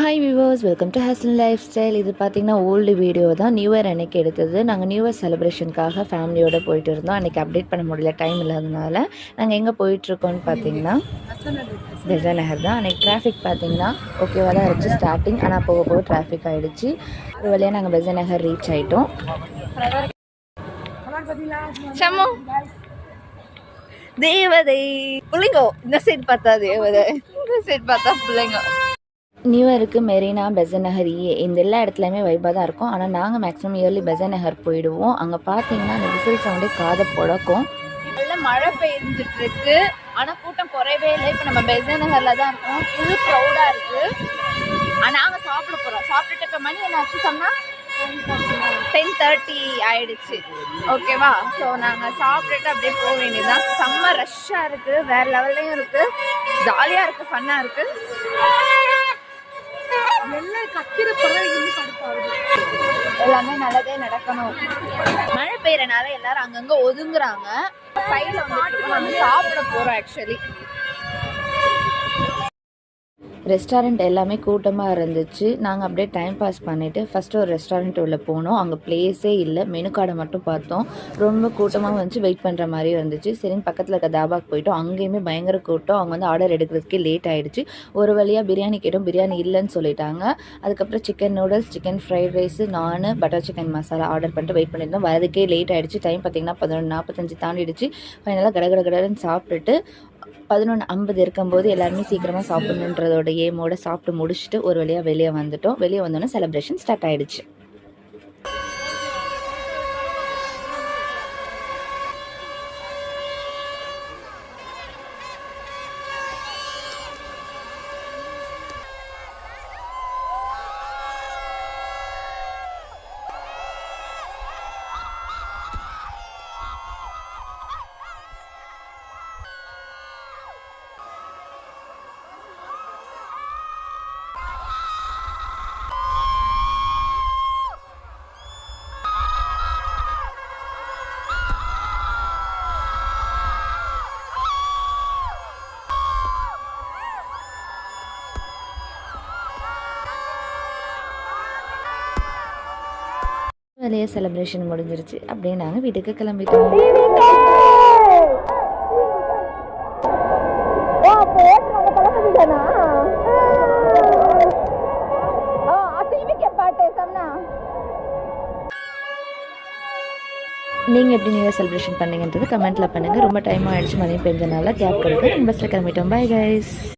Hi viewers, welcome to ஹஸ்லன் lifestyle. இது பார்த்திங்கன்னா ஓல்டு வீடியோ தான். நியூ இயர் அன்றைக்கி எடுத்தது. நாங்கள் நியூ இயர் செலிப்ரேஷனுக்காக ஃபேமிலியோடு போயிட்டு இருந்தோம். அன்றைக்கி அப்டேட் பண்ண முடியல, டைம் இல்லாதனால. நாங்கள் எங்கே போயிட்டுருக்கோன்னு பார்த்தீங்கன்னா பெசன்ட் நகர் தான். அன்றைக்கி டிராஃபிக் பார்த்திங்கன்னா ஓகேவாக தான் இருந்துச்சு ஸ்டார்டிங், ஆனால் போக போக டிராஃபிக் ஆகிடுச்சு. ஒரு வழியாக நாங்கள் பெசன்ட் நகர் ரீச் ஆகிட்டோம். தேவதை பிள்ளைங்கோ, இந்த சைட் பார்த்தா தேவதை, இந்த சைட் பார்த்தா பிள்ளைங்க. நியூ இயருக்கு மெரினா, பெசன்ட் நகர், இந்த எல்லா இடத்துலையுமே வைப்பாக தான் இருக்கும். ஆனால் நாங்கள் மேக்ஸிமம் இயர்லி பெசன்ட் நகர் போயிடுவோம். அங்கே பார்த்தீங்கன்னா அந்த விசில் சவுண்டே காதை புழக்கும். நல்ல மழை பெய்ஞ்சிட்டு இருக்கு, ஆனால் கூட்டம் குறையவே இல்லை. இப்போ நம்ம பெசன்ட் நகரில் தான் இருக்கோம். ஃபுல் க்ரௌடாக இருக்குது. நாங்கள் சாப்பிட போகிறோம். சாப்பிட்டுட்டு இப்போ மணி என்ன ஆச்சு சொன்னால் 10:30 ஆயிடுச்சு. ஓகேவா? ஸோ நாங்கள் சாப்பிட்டுட்டு அப்படியே போக வேண்டியதுதான். செம்ம ரஷ்ஷாக இருக்குது, வேறு லெவல்லையும் இருக்குது, ஜாலியாக இருக்குது, ஃபன்னாக இருக்குது. எல்லாமே நல்லதே நடக்கணும். மழை பெய்யறனால எல்லாரும் அங்கங்க ஒதுங்குறாங்க. சைட்ல வந்துட்டு நம்ம சாப்பிட போறோம். ஆக்சுவலி ரெஸ்டாரண்ட் எல்லாமே கூட்டமாக இருந்துச்சு. நாங்கள் அப்படியே டைம் பாஸ் பண்ணிவிட்டு ஃபஸ்ட்டு ஒரு ரெஸ்டாரண்ட் உள்ளே போனோம். அங்கே பிளேஸே இல்லை, மெனு கார்டை மட்டும் பார்த்தோம். ரொம்ப கூட்டமாக வந்துச்சு, வெயிட் பண்ணுற மாதிரி இருந்துச்சு. சரின்னு பக்கத்தில் இருக்க தாபாக்கு போயிட்டோம். அங்கேயுமே பயங்கர கூட்டம். அவங்க வந்து ஆர்டர் எடுக்கிறதுக்கே லேட் ஆகிடுச்சு. ஒரு வழியாக பிரியாணி கேட்டோம், பிரியாணி இல்லைன்னு சொல்லிட்டாங்க. அதுக்கப்புறம் chicken noodles, chicken fried rice, நான் பட்டர் சிக்கன் மசாலா ஆர்டர் பண்ணிட்டு வெயிட் பண்ணியிருந்தோம். வரதுக்கே லேட் ஆகிடுச்சு. டைம் பார்த்திங்கன்னா 11:45 தாண்டிடுச்சு. ஃபைனலாக கடகடன்னு சாப்பிட்டுட்டு 11:50 இருக்கும்போது எல்லாருமே சீக்கிரமாக சாப்பிடணுன்றதோட ஏமோட சாப்பிட்டு முடிச்சுட்டு ஒரு வழியாக வெளியே வந்துட்டோம். வெளியே வந்தோன்னே செலிப்ரேஷன் ஸ்டார்ட் ஆகிடுச்சு. வேலையை செலிப்ரேஷன் முடிஞ்சிருச்சு. அப்படியே நாங்கள் வீட்டுக்கு கிளம்பிட்டோம். நீங்கள் எப்படி நியூ இயர் செலிப்ரேஷன் பண்ணீங்கன்றது கமெண்ட்டில் பண்ணுங்கள். ரொம்ப டைம் ஆகிடுச்சு, மணி பெஞ்சனால கேப் கிடைக்கும். பஸ்ஸில் கிளம்பிட்டோம். Bye guys.